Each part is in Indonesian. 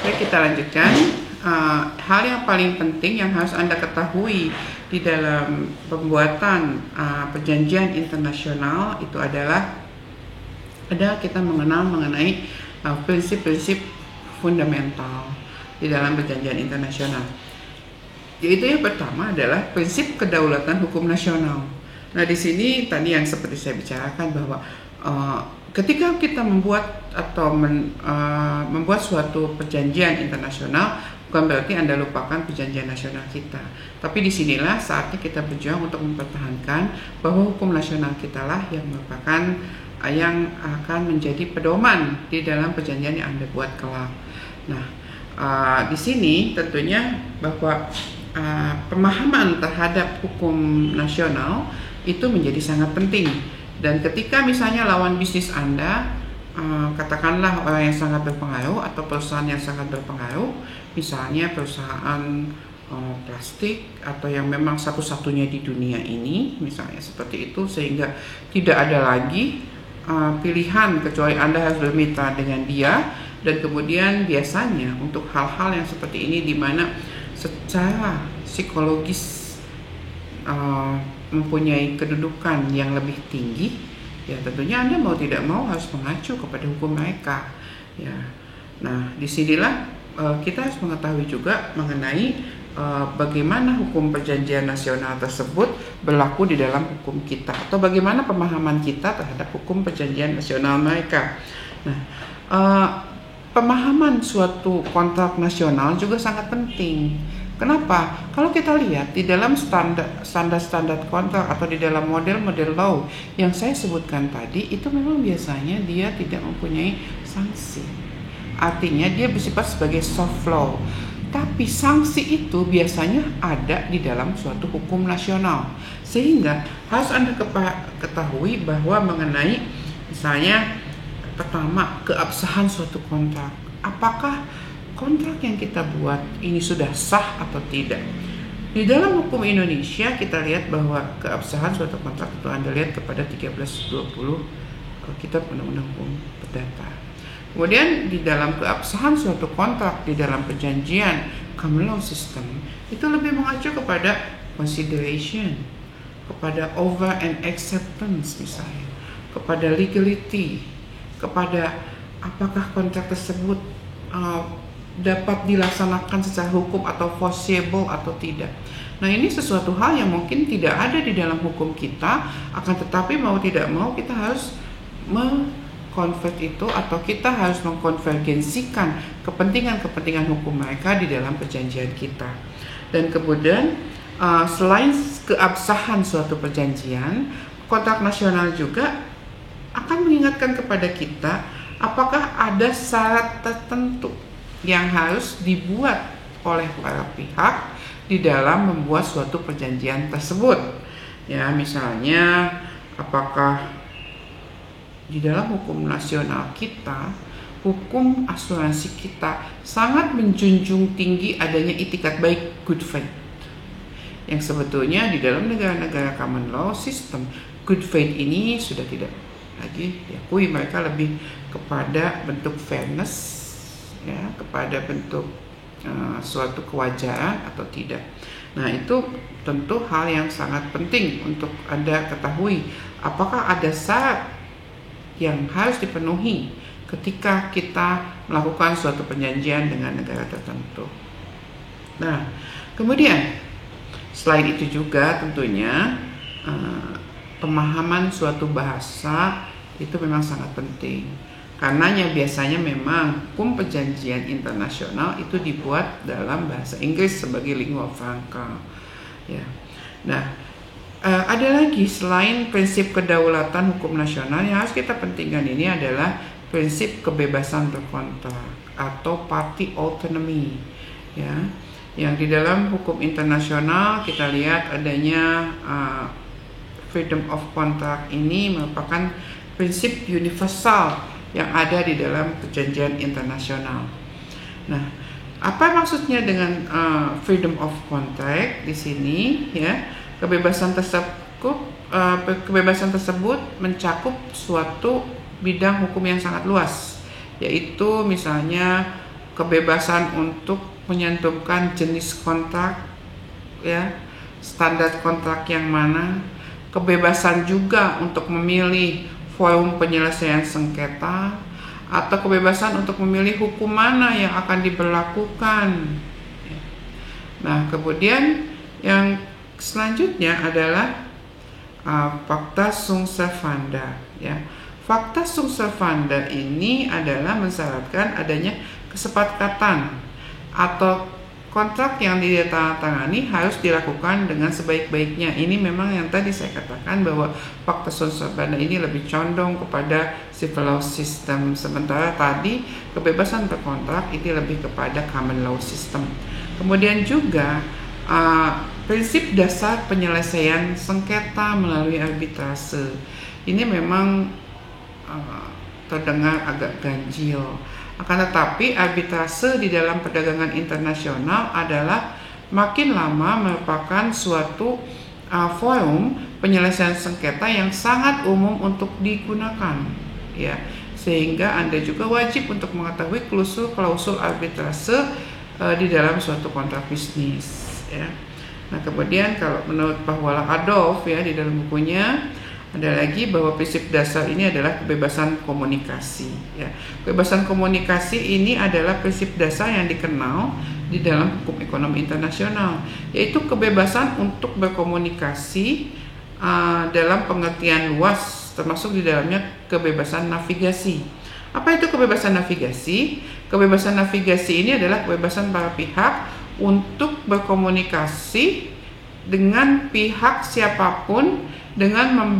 Baik, kita lanjutkan. Hal yang paling penting yang harus Anda ketahui di dalam pembuatan perjanjian internasional itu adalah kita mengenal mengenai prinsip-prinsip fundamental di dalam perjanjian internasional. Yaitu yang pertama adalah prinsip kedaulatan hukum nasional. Nah, di sini tadi yang seperti saya bicarakan bahwa ketika kita membuat atau membuat suatu perjanjian internasional, bukan berarti Anda lupakan perjanjian nasional kita. Tapi disinilah saatnya kita berjuang untuk mempertahankan bahwa hukum nasional kita lah yang merupakan yang akan menjadi pedoman di dalam perjanjian yang Anda buat kelak. Nah, di sini tentunya bahwa pemahaman terhadap hukum nasional itu menjadi sangat penting. Dan ketika misalnya lawan bisnis Anda, katakanlah orang yang sangat berpengaruh atau perusahaan yang sangat berpengaruh, misalnya perusahaan plastik atau yang memang satu-satunya di dunia ini, misalnya seperti itu, sehingga tidak ada lagi pilihan kecuali Anda harus bermitra dengan dia. Dan kemudian biasanya untuk hal-hal yang seperti ini di mana secara psikologis mempunyai kedudukan yang lebih tinggi, ya tentunya Anda mau tidak mau harus mengacu kepada hukum mereka. Ya, nah disinilah kita harus mengetahui juga mengenai bagaimana hukum perjanjian nasional tersebut berlaku di dalam hukum kita, atau bagaimana pemahaman kita terhadap hukum perjanjian nasional mereka. Nah, pemahaman suatu kontrak nasional juga sangat penting. Kenapa? Kalau kita lihat di dalam standar kontrak atau di dalam model-model law yang saya sebutkan tadi, itu memang biasanya dia tidak mempunyai sanksi. Artinya dia bersifat sebagai soft law. Tapi sanksi itu biasanya ada di dalam suatu hukum nasional. Sehingga harus Anda ketahui bahwa mengenai misalnya pertama, keabsahan suatu kontrak. Apakah kontrak yang kita buat ini sudah sah atau tidak? Di dalam hukum Indonesia kita lihat bahwa keabsahan suatu kontrak itu Anda lihat kepada 1320 Kitab Undang-Undang Hukum Perdata. Kemudian di dalam keabsahan suatu kontrak di dalam perjanjian common law system itu lebih mengacu kepada consideration, kepada over and acceptance misalnya, kepada legality, kepada apakah kontrak tersebut dapat dilaksanakan secara hukum atau foreseeable atau tidak. Nah, ini sesuatu hal yang mungkin tidak ada di dalam hukum kita, akan tetapi mau tidak mau kita harus mengkonvert itu atau kita harus mengkonvergensikan kepentingan-kepentingan hukum mereka di dalam perjanjian kita. Dan kemudian selain keabsahan suatu perjanjian, kontrak nasional juga akan mengingatkan kepada kita apakah ada syarat tertentu yang harus dibuat oleh para pihak di dalam membuat suatu perjanjian tersebut. Ya, misalnya apakah di dalam hukum nasional kita, hukum asuransi kita sangat menjunjung tinggi adanya itikat baik, good faith. Yang sebetulnya di dalam negara-negara common law system, good faith ini sudah tidak lagi diakui. Mereka lebih kepada bentuk fairness, ya, kepada bentuk suatu kewajaran atau tidak. Nah, itu tentu hal yang sangat penting untuk Anda ketahui. Apakah ada syarat yang harus dipenuhi ketika kita melakukan suatu perjanjian dengan negara tertentu. Nah, kemudian selain itu juga tentunya pemahaman suatu bahasa itu memang sangat penting. Karenanya biasanya memang hukum perjanjian internasional itu dibuat dalam bahasa Inggris sebagai lingua franca. Ya. Nah, ada lagi selain prinsip kedaulatan hukum nasional yang harus kita pentingkan ini adalah prinsip kebebasan berkontrak atau party autonomy. Ya, yang di dalam hukum internasional kita lihat adanya freedom of contract ini merupakan prinsip universal yang ada di dalam perjanjian internasional. Nah, apa maksudnya dengan freedom of contract di sini? Ya, kebebasan tersebut mencakup suatu bidang hukum yang sangat luas, yaitu misalnya kebebasan untuk menyantumkan jenis kontrak, ya, standar kontrak yang mana, kebebasan juga untuk memilih forum penyelesaian sengketa, atau kebebasan untuk memilih hukum mana yang akan diberlakukan. Nah, kemudian yang selanjutnya adalah fakta sunt servanda, ya. Fakta sunt servanda ini adalah mensyaratkan adanya kesepakatan atau kontrak yang ditandatangani harus dilakukan dengan sebaik-baiknya. Ini memang yang tadi saya katakan bahwa fakta sunt servanda ini lebih condong kepada civil law system, sementara tadi kebebasan berkontrak itu lebih kepada common law system. Kemudian juga prinsip dasar penyelesaian sengketa melalui arbitrase ini memang terdengar agak ganjil. Akan tetapi arbitrase di dalam perdagangan internasional adalah makin lama merupakan suatu forum penyelesaian sengketa yang sangat umum untuk digunakan, ya. Sehingga Anda juga wajib untuk mengetahui klausul arbitrase di dalam suatu kontrak bisnis, ya. Nah, kemudian kalau menurut Pahlawan Adolf, ya, di dalam bukunya ada lagi bahwa prinsip dasar ini adalah kebebasan komunikasi, ya. Kebebasan komunikasi ini adalah prinsip dasar yang dikenal di dalam hukum ekonomi internasional, yaitu kebebasan untuk berkomunikasi dalam pengertian luas, termasuk di dalamnya kebebasan navigasi. Apa itu kebebasan navigasi? Kebebasan navigasi ini adalah kebebasan para pihak untuk berkomunikasi dengan pihak siapapun dengan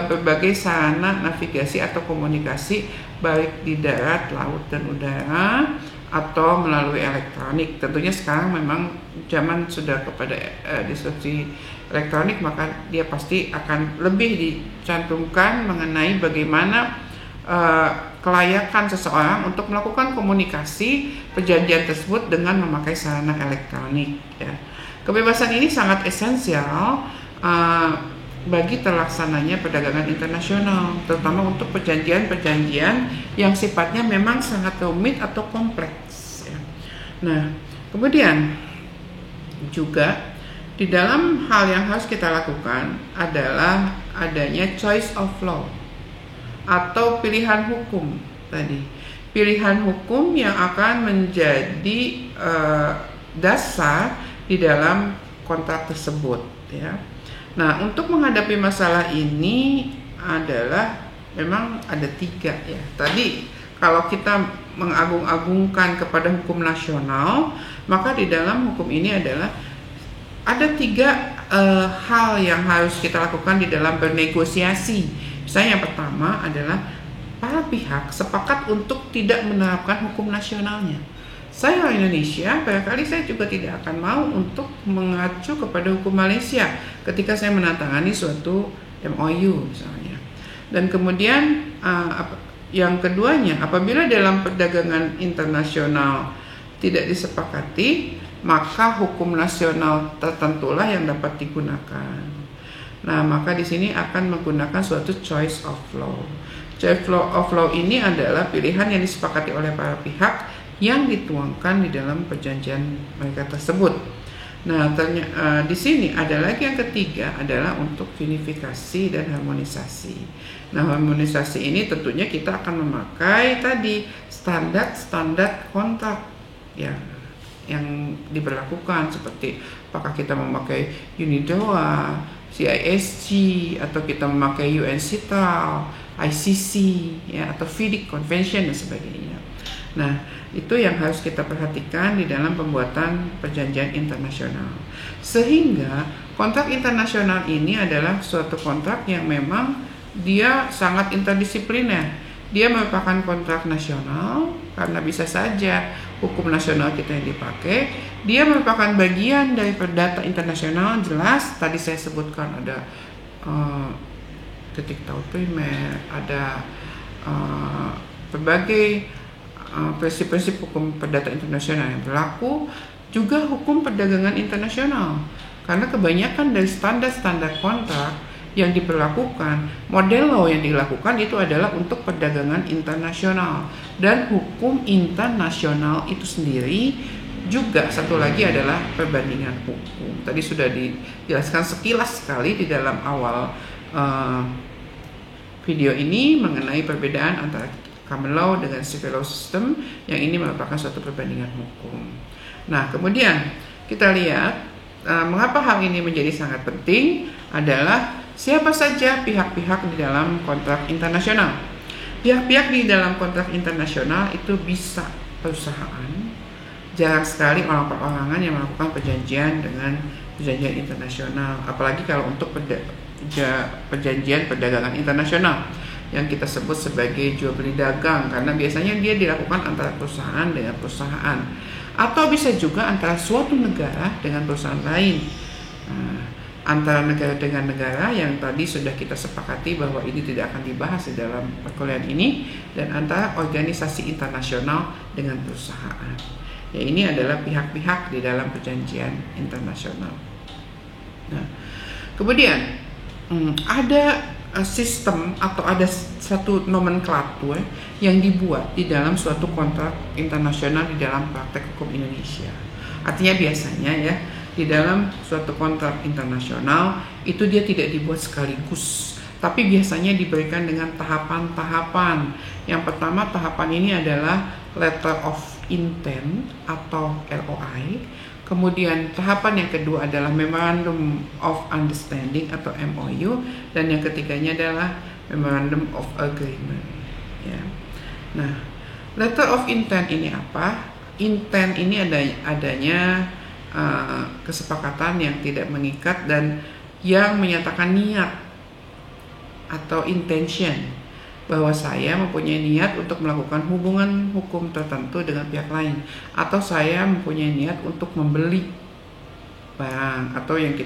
berbagai sarana navigasi atau komunikasi, baik di darat, laut, dan udara, atau melalui elektronik. Tentunya sekarang memang zaman sudah kepada disrupsi elektronik, maka dia pasti akan lebih dicantumkan mengenai bagaimana kelayakan seseorang untuk melakukan komunikasi perjanjian tersebut dengan memakai sarana elektronik, ya. Kebebasan ini sangat esensial bagi terlaksananya perdagangan internasional, terutama untuk perjanjian-perjanjian yang sifatnya memang sangat rumit atau kompleks, ya. Nah, kemudian juga di dalam hal yang harus kita lakukan adalah adanya choice of law atau pilihan hukum tadi. Pilihan hukum yang akan menjadi dasar di dalam kontrak tersebut, ya. Nah, untuk menghadapi masalah ini adalah memang ada 3, ya. Tadi kalau kita mengagung-agungkan kepada hukum nasional, maka di dalam hukum ini adalah ada 3 hal yang harus kita lakukan di dalam bernegosiasi. Misalnya yang pertama adalah para pihak sepakat untuk tidak menerapkan hukum nasionalnya. Saya orang Indonesia, barangkali saya juga tidak akan mau untuk mengacu kepada hukum Malaysia ketika saya menandatangani suatu MOU misalnya. Dan kemudian yang keduanya, apabila dalam perdagangan internasional tidak disepakati, maka hukum nasional tertentulah yang dapat digunakan. Nah, maka di sini akan menggunakan suatu choice of law. Choice of law ini adalah pilihan yang disepakati oleh para pihak yang dituangkan di dalam perjanjian mereka tersebut. Nah, di sini ada lagi yang ketiga adalah untuk vinifikasi dan harmonisasi. Nah, harmonisasi ini tentunya kita akan memakai tadi standar kontrak yang diberlakukan, seperti apakah kita memakai UNIDROIT, CISG, atau kita memakai UNCITRAL, ICC, ya, atau FIDIC Convention dan sebagainya. Nah, itu yang harus kita perhatikan di dalam pembuatan perjanjian internasional. Sehingga kontrak internasional ini adalah suatu kontrak yang memang dia sangat interdisipliner. Dia merupakan kontrak nasional karena bisa saja hukum nasional kita yang dipakai. Dia merupakan bagian dari perdata internasional, jelas tadi saya sebutkan ada titik tahu primer, ada berbagai prinsip-prinsip hukum perdata internasional yang berlaku, juga hukum perdagangan internasional. Karena kebanyakan dari standar-standar kontrak yang diberlakukan, model law yang dilakukan itu adalah untuk perdagangan internasional, dan hukum internasional itu sendiri juga satu lagi adalah perbandingan hukum. Tadi sudah dijelaskan sekilas sekali di dalam awal video ini mengenai perbedaan antara common law dengan civil law system, yang ini merupakan suatu perbandingan hukum. Nah, kemudian kita lihat mengapa hal ini menjadi sangat penting adalah siapa saja pihak-pihak di dalam kontrak internasional. Pihak-pihak di dalam kontrak internasional itu bisa perusahaan, jarang sekali orang perorangan yang melakukan perjanjian dengan perjanjian internasional, apalagi kalau untuk perjanjian perdagangan internasional yang kita sebut sebagai jual beli dagang, karena biasanya dia dilakukan antara perusahaan dengan perusahaan, atau bisa juga antara suatu negara dengan perusahaan lain, antara negara dengan negara yang tadi sudah kita sepakati bahwa ini tidak akan dibahas di dalam perkuliahan ini, dan antara organisasi internasional dengan perusahaan. Ya, ini adalah pihak-pihak di dalam perjanjian internasional. Nah, kemudian ada sistem atau ada satu nomenklatur yang dibuat di dalam suatu kontrak internasional di dalam praktek hukum Indonesia. Artinya biasanya ya, di dalam suatu kontrak internasional itu dia tidak dibuat sekaligus, tapi biasanya diberikan dengan tahapan-tahapan. Yang pertama, tahapan ini adalah letter of intent atau LOI. Kemudian tahapan yang kedua adalah Memorandum of Understanding atau MOU, dan yang ketiganya adalah Memorandum of Agreement. Ya. Nah, letter of intent ini apa? Intent ini adanya kesepakatan yang tidak mengikat dan yang menyatakan niat atau intention bahwa saya mempunyai niat untuk melakukan hubungan hukum tertentu dengan pihak lain, atau saya mempunyai niat untuk membeli barang, atau yang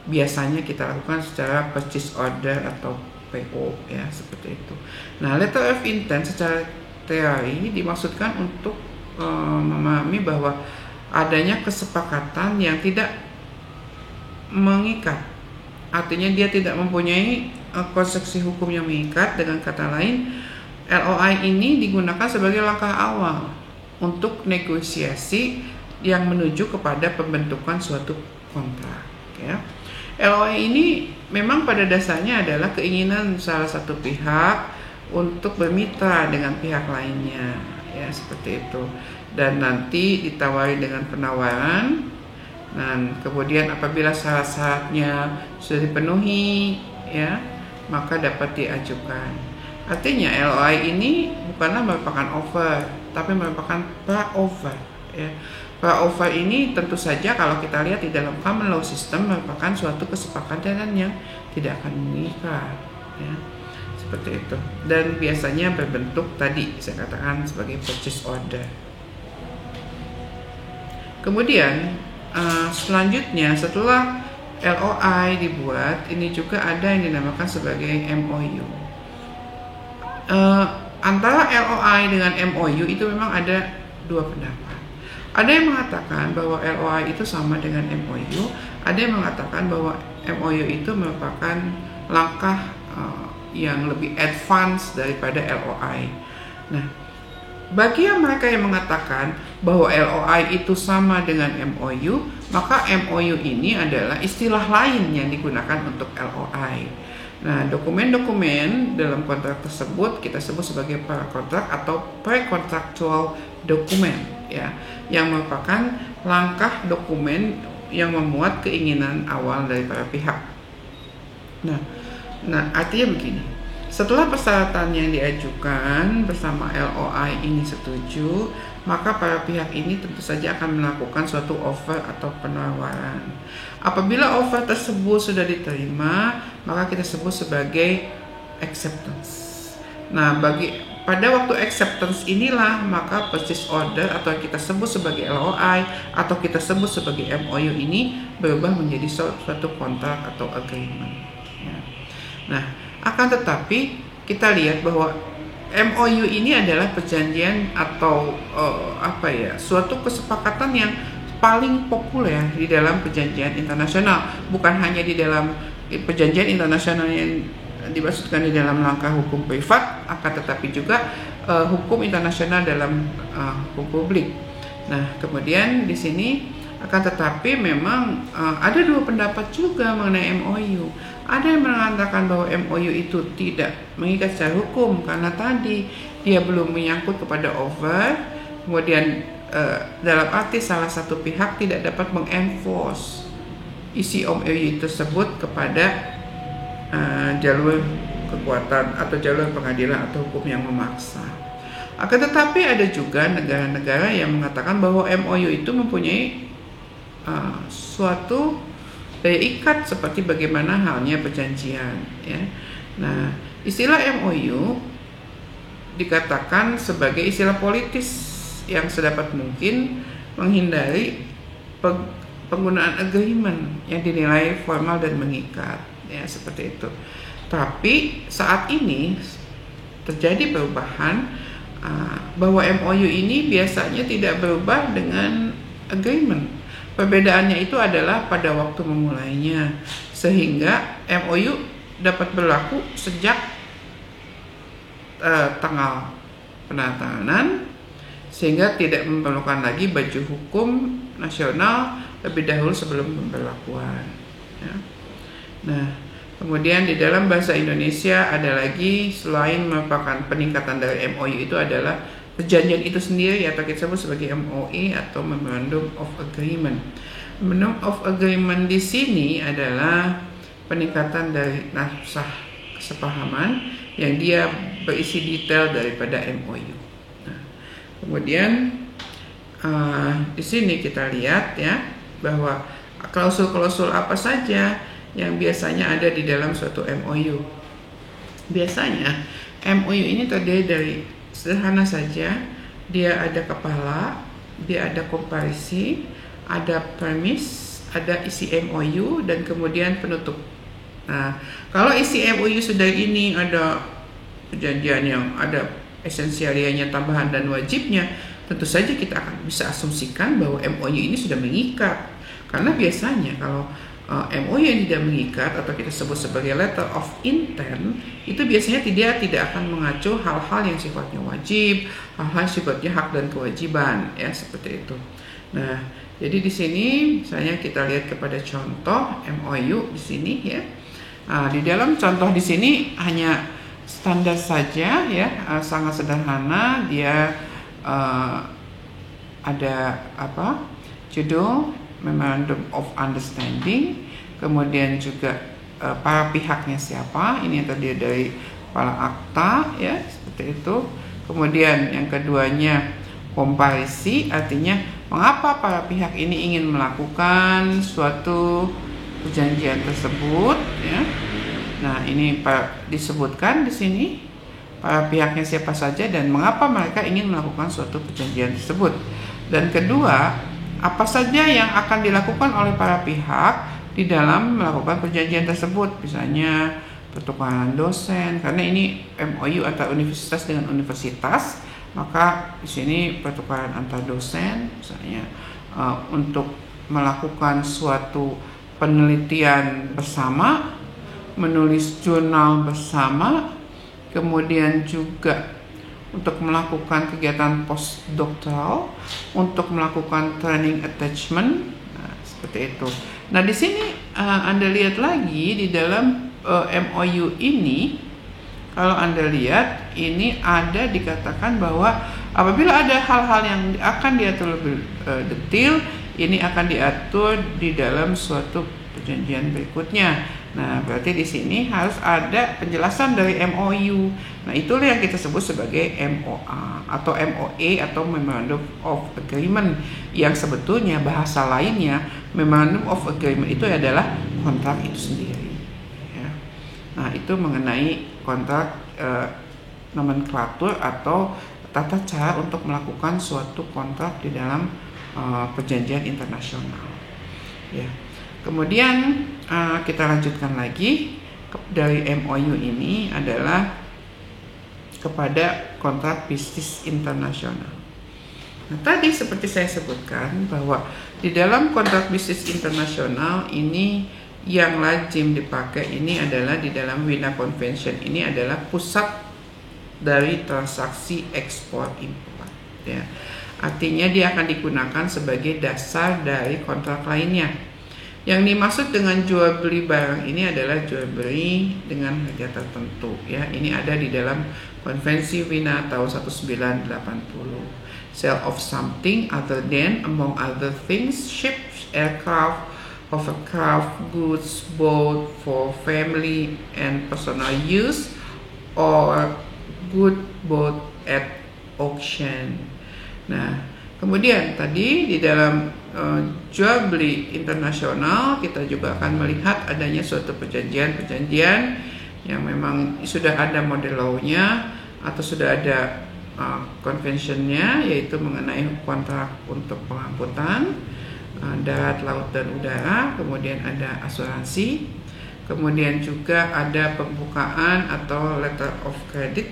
biasanya kita lakukan secara purchase order atau PO, ya, seperti itu. Nah, letter of intent secara teori dimaksudkan untuk memahami bahwa adanya kesepakatan yang tidak mengikat, artinya dia tidak mempunyai konstruksi hukum yang mengikat. Dengan kata lain, LOI ini digunakan sebagai langkah awal untuk negosiasi yang menuju kepada pembentukan suatu kontrak. Ya. LOI ini memang pada dasarnya adalah keinginan salah satu pihak untuk bermitra dengan pihak lainnya, ya, seperti itu. Dan nanti ditawari dengan penawaran, dan kemudian apabila syarat-syaratnya sudah dipenuhi, ya, maka dapat diajukan. Artinya LOI ini bukanlah merupakan offer, tapi merupakan pra-offer. Ya. Pra-offer ini tentu saja kalau kita lihat di dalam common law system merupakan suatu kesepakatan yang tidak akan mengikat. Ya. Seperti itu. Dan biasanya berbentuk tadi saya katakan sebagai purchase order. Kemudian selanjutnya setelah LOI dibuat, ini juga ada yang dinamakan sebagai MOU. Antara LOI dengan MOU itu memang ada dua pendapat. Ada yang mengatakan bahwa LOI itu sama dengan MOU, ada yang mengatakan bahwa MOU itu merupakan langkah yang lebih advance daripada LOI. Nah, bagi mereka yang mengatakan bahwa LOI itu sama dengan MOU, maka MOU ini adalah istilah lain yang digunakan untuk LOI. Nah, dokumen-dokumen dalam kontrak tersebut kita sebut sebagai prakontrak atau pre-contractual dokumen, ya, yang merupakan langkah dokumen yang memuat keinginan awal dari para pihak. Nah, artinya begini. Setelah persyaratan yang diajukan bersama LOI ini setuju, maka para pihak ini tentu saja akan melakukan suatu offer atau penawaran. Apabila offer tersebut sudah diterima, maka kita sebut sebagai acceptance. Nah, pada waktu acceptance inilah maka purchase order atau yang kita sebut sebagai LOI atau kita sebut sebagai MOU ini berubah menjadi suatu kontrak atau agreement. Ya. Nah, akan tetapi kita lihat bahwa MOU ini adalah perjanjian atau suatu kesepakatan yang paling populer di dalam perjanjian internasional, bukan hanya di dalam perjanjian internasional yang dimaksudkan di dalam langkah hukum privat, akan tetapi juga hukum internasional dalam hukum publik. Nah, kemudian di sini akan tetapi memang ada dua pendapat juga mengenai MOU. Ada yang mengatakan bahwa MOU itu tidak mengikat secara hukum karena tadi dia belum menyangkut kepada over, kemudian dalam arti salah satu pihak tidak dapat mengenforce isi MOU tersebut kepada jalur kekuatan atau jalur pengadilan atau hukum yang memaksa. Akan tetapi ada juga negara-negara yang mengatakan bahwa MOU itu mempunyai suatu daya ikat seperti bagaimana halnya perjanjian, ya. Nah, istilah MOU dikatakan sebagai istilah politis yang sedapat mungkin menghindari penggunaan agreement yang dinilai formal dan mengikat, ya, seperti itu. Tapi saat ini terjadi perubahan bahwa MOU ini biasanya tidak berubah dengan agreement. Perbedaannya itu adalah pada waktu memulainya, sehingga MOU dapat berlaku sejak tanggal penandatanganan, sehingga tidak memerlukan lagi baju hukum nasional lebih dahulu sebelum pemberlakuan, ya. Nah, kemudian di dalam bahasa Indonesia ada lagi, selain merupakan peningkatan dari MOU itu adalah perjanjian itu sendiri atau kita sebut sebagai MOA atau Memorandum of Agreement. Memorandum of Agreement di sini adalah peningkatan dari naskah kesepahaman yang dia berisi detail daripada MOU. Nah, kemudian di sini kita lihat, ya, bahwa klausul-klausul apa saja yang biasanya ada di dalam suatu MOU. Biasanya MOU ini terdiri dari sederhana saja, dia ada kepala, dia ada komparisi, ada premis, ada isi MOU, dan kemudian penutup. Nah, kalau isi MOU sudah ini ada perjanjian yang ada esensialianya, tambahan dan wajibnya, tentu saja kita akan bisa asumsikan bahwa MOU ini sudah mengikat. Karena biasanya kalau MOU yang tidak mengikat atau kita sebut sebagai letter of intent itu biasanya tidak akan mengacu hal-hal yang sifatnya wajib, hal-hal yang sifatnya hak dan kewajiban, ya, seperti itu. Nah, jadi di sini misalnya kita lihat kepada contoh MOU di sini, ya. Di dalam contoh di sini hanya standar saja, ya, sangat sederhana. Dia ada judul Memorandum of Understanding, kemudian juga para pihaknya siapa, ini yang terdiri dari para akta, ya, seperti itu. Kemudian yang keduanya komparisi, artinya mengapa para pihak ini ingin melakukan suatu perjanjian tersebut, ya. Nah, ini disebutkan di sini para pihaknya siapa saja dan mengapa mereka ingin melakukan suatu perjanjian tersebut. Dan kedua, apa saja yang akan dilakukan oleh para pihak di dalam melakukan perjanjian tersebut, misalnya pertukaran dosen, karena ini MOU antara universitas dengan universitas, maka di sini pertukaran antar dosen, misalnya untuk melakukan suatu penelitian bersama, menulis jurnal bersama, kemudian juga untuk melakukan kegiatan postdoktoral, untuk melakukan training attachment, nah, seperti itu. Nah, di sini Anda lihat lagi di dalam MOU ini, kalau Anda lihat ini ada dikatakan bahwa apabila ada hal-hal yang akan diatur lebih detail, ini akan diatur di dalam suatu perjanjian berikutnya. Nah, berarti di sini harus ada penjelasan dari MOU. Nah, itulah yang kita sebut sebagai MOA atau MOA atau Memorandum of Agreement, yang sebetulnya bahasa lainnya Memorandum of Agreement itu adalah kontrak itu sendiri, ya. Nah, itu mengenai kontrak, nomenklatur atau tata cara untuk melakukan suatu kontrak di dalam perjanjian internasional, ya. Kemudian kita lanjutkan lagi dari MOU ini adalah kepada kontrak bisnis internasional. Nah, tadi seperti saya sebutkan bahwa di dalam kontrak bisnis internasional ini yang lazim dipakai ini adalah di dalam Wina Convention ini adalah pusat dari transaksi ekspor impor, ya. Artinya dia akan digunakan sebagai dasar dari kontrak lainnya. Yang dimaksud dengan jual beli barang ini adalah jual beli dengan harga tertentu, ya. Ini ada di dalam Konvensi Wina tahun 1980. Sale of something other than, among other things, ships, aircraft, hovercraft, goods bought for family and personal use, or good bought at auction. Nah, kemudian tadi di dalam jual beli internasional kita juga akan melihat adanya suatu perjanjian yang memang sudah ada model law-nya atau sudah ada convention-nya, yaitu mengenai kontrak untuk pengangkutan darat, laut, dan udara. Kemudian ada asuransi, kemudian juga ada pembukaan atau letter of credit.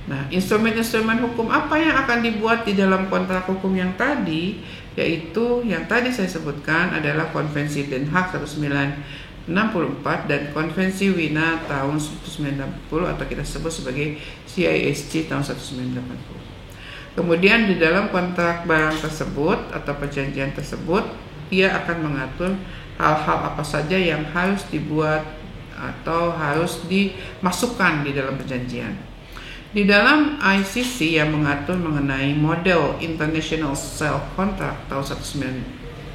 Nah, instrumen-instrumen hukum apa yang akan dibuat di dalam kontrak hukum yang tadi, yaitu yang tadi saya sebutkan adalah Konvensi Den Haag 1964 dan Konvensi Wina tahun 1960 atau kita sebut sebagai CISC tahun 1980. Kemudian di dalam kontrak barang tersebut atau perjanjian tersebut, dia akan mengatur hal-hal apa saja yang harus dibuat atau harus dimasukkan di dalam perjanjian. Di dalam ICC yang mengatur mengenai model International Sale Contract tahun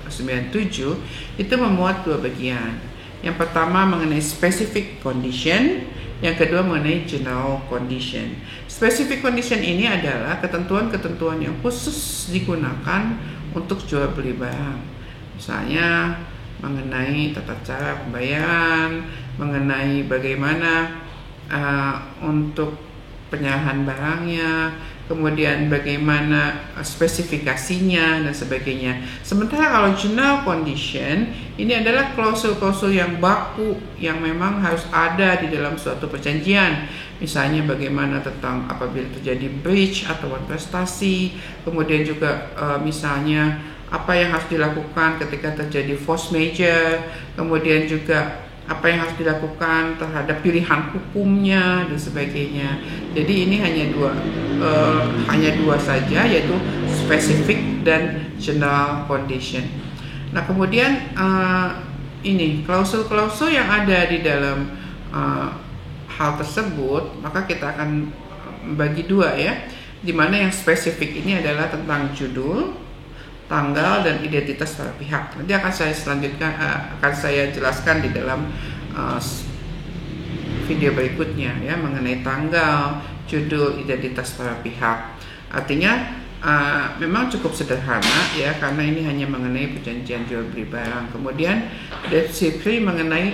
1997 itu memuat dua bagian. Yang pertama mengenai specific condition, yang kedua mengenai general condition. Specific condition ini adalah ketentuan-ketentuan yang khusus digunakan untuk jual beli barang. Misalnya mengenai tata cara pembayaran, mengenai bagaimana untuk penyerahan barangnya, kemudian bagaimana spesifikasinya dan sebagainya. Sementara kalau general condition ini adalah klausul-klausul yang baku yang memang harus ada di dalam suatu perjanjian. Misalnya bagaimana tentang apabila terjadi breach atau prestasi, kemudian juga misalnya apa yang harus dilakukan ketika terjadi force majeure, kemudian juga apa yang harus dilakukan terhadap pilihan hukumnya dan sebagainya. Jadi ini hanya dua saja, yaitu specific dan general condition. Nah, kemudian ini klausul-klausul yang ada di dalam hal tersebut, maka kita akan bagi dua, ya. Dimana yang spesifik ini adalah tentang judul, tanggal, dan identitas para pihak. Nanti akan saya jelaskan di dalam video berikutnya, ya, mengenai tanggal, judul, identitas para pihak. Artinya memang cukup sederhana, ya, karena ini hanya mengenai perjanjian jual beli barang. Kemudian deskripsi mengenai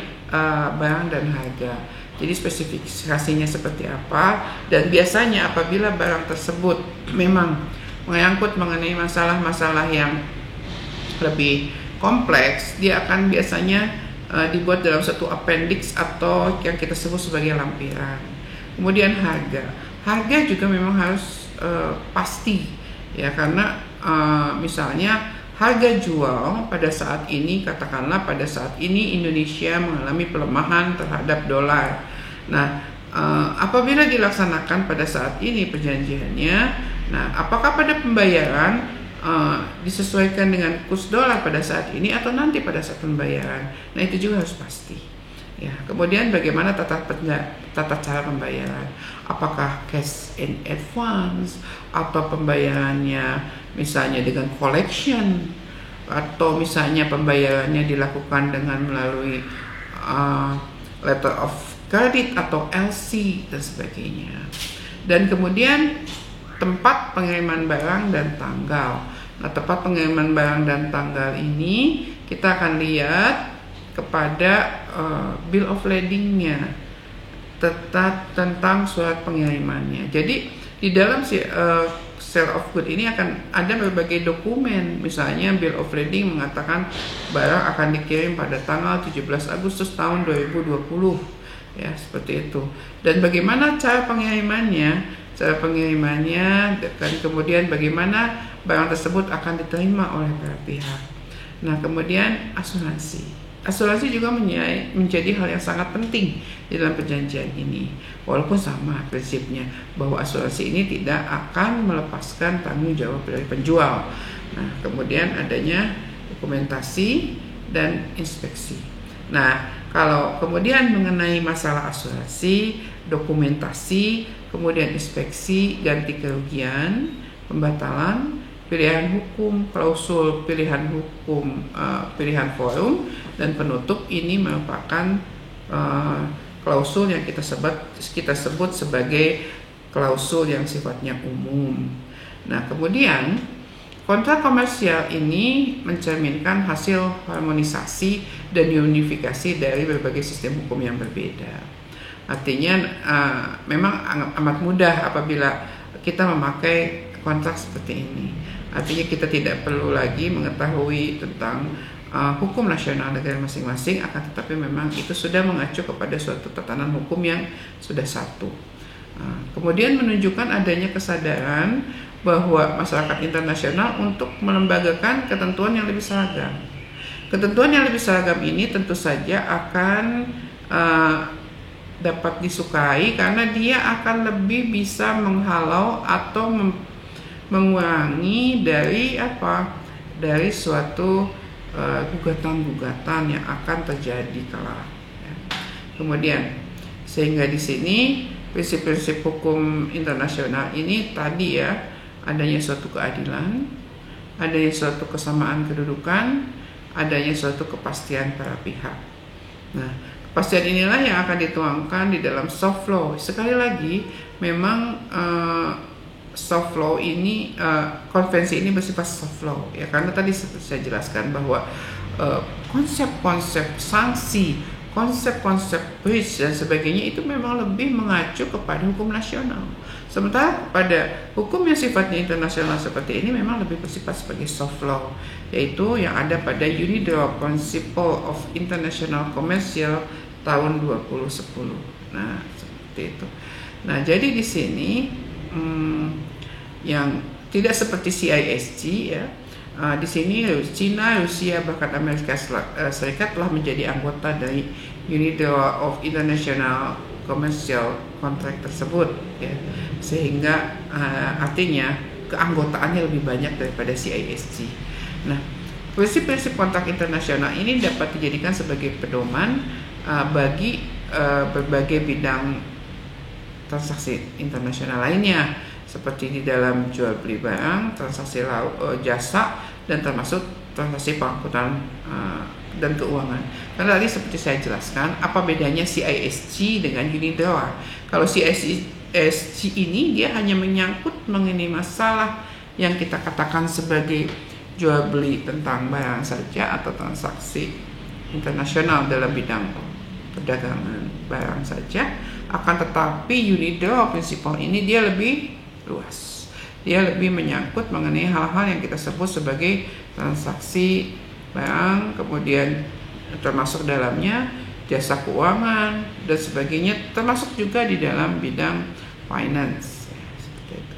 barang dan harga. Jadi spesifikasinya seperti apa, dan biasanya apabila barang tersebut memang mengangkut mengenai masalah-masalah yang lebih kompleks, dia akan biasanya dibuat dalam satu appendix atau yang kita sebut sebagai lampiran. Kemudian harga juga memang harus pasti, ya, karena misalnya harga jual pada saat ini, katakanlah pada saat ini Indonesia mengalami pelemahan terhadap dolar. Nah, apabila dilaksanakan pada saat ini perjanjiannya, nah, apakah pada pembayaran disesuaikan dengan kurs dolar pada saat ini atau nanti pada saat pembayaran? Nah, itu juga harus pasti, ya. Kemudian bagaimana tata cara pembayaran? Apakah cash in advance atau pembayarannya misalnya dengan collection, atau misalnya pembayarannya dilakukan dengan melalui letter of credit atau LC dan sebagainya. Dan kemudian tempat pengiriman barang dan tanggal. Nah, tempat pengiriman barang dan tanggal ini kita akan lihat kepada bill of lading-nya, tentang surat pengirimannya. Jadi di dalam sale of good ini akan ada berbagai dokumen. Misalnya bill of lading mengatakan barang akan dikirim pada tanggal 17 Agustus tahun 2020, ya, seperti itu. Dan bagaimana cara pengirimannya, dan kemudian bagaimana barang tersebut akan diterima oleh para pihak. Nah, kemudian asuransi, asuransi juga menjadi hal yang sangat penting di dalam perjanjian ini. Walaupun sama prinsipnya, bahwa asuransi ini tidak akan melepaskan tanggung jawab dari penjual. Nah, kemudian adanya dokumentasi dan inspeksi. Nah, kalau kemudian mengenai masalah asuransi, dokumentasi, kemudian inspeksi, ganti kerugian, pembatalan, pilihan hukum, klausul pilihan hukum, pilihan forum, dan penutup, ini merupakan klausul yang kita sebut sebagai klausul yang sifatnya umum. Nah, kemudian kontrak komersial ini mencerminkan hasil harmonisasi dan unifikasi dari berbagai sistem hukum yang berbeda. Artinya memang amat mudah apabila kita memakai kontrak seperti ini. Artinya kita tidak perlu lagi mengetahui tentang hukum nasional negara masing-masing, akan tetapi memang itu sudah mengacu kepada suatu tatanan hukum yang sudah satu. Kemudian menunjukkan adanya kesadaran bahwa masyarakat internasional untuk melembagakan ketentuan yang lebih seragam. Ketentuan yang lebih seragam ini tentu saja akan dapat disukai karena dia akan lebih bisa menghalau atau mengurangi dari suatu gugatan-gugatan yang akan terjadi kelak. Kemudian sehingga di sini prinsip-prinsip hukum internasional ini tadi ya, adanya suatu keadilan, adanya suatu kesamaan kedudukan, adanya suatu kepastian para pihak. Nah, kepastian inilah yang akan dituangkan di dalam soft law. Sekali lagi, memang soft law ini, konvensi ini bersifat soft law ya, karena tadi saya jelaskan bahwa konsep-konsep sanksi, konsep-konsep breach dan sebagainya itu memang lebih mengacu kepada hukum nasional. Sementara pada hukum yang sifatnya internasional seperti ini memang lebih bersifat sebagai soft law, yaitu yang ada pada Unilateral Principle of International Commercial tahun 2010. Nah, seperti itu. Nah, jadi di sini yang tidak seperti CISG ya. Di sini Cina, Rusia, bahkan Amerika Serikat telah menjadi anggota dari Unilateral of International Commercial Contract tersebut ya. Sehingga artinya keanggotaannya lebih banyak daripada CISG. Nah, prinsip-prinsip kontrak internasional ini dapat dijadikan sebagai pedoman bagi berbagai bidang transaksi internasional lainnya, seperti di dalam jual beli barang, transaksi jasa, dan termasuk transaksi pengangkutan dan keuangan. Karena tadi seperti saya jelaskan, apa bedanya CISG dengan Unilateral? Kalau CISG ini dia hanya menyangkut mengenai masalah yang kita katakan sebagai jual beli tentang barang saja atau transaksi internasional dalam bidang perdagangan barang saja. Akan tetapi Unilateral Principle ini dia lebih luas. Dia lebih menyangkut mengenai hal-hal yang kita sebut sebagai transaksi barang, kemudian termasuk dalamnya jasa keuangan dan sebagainya, termasuk juga di dalam bidang finance. Seperti itu.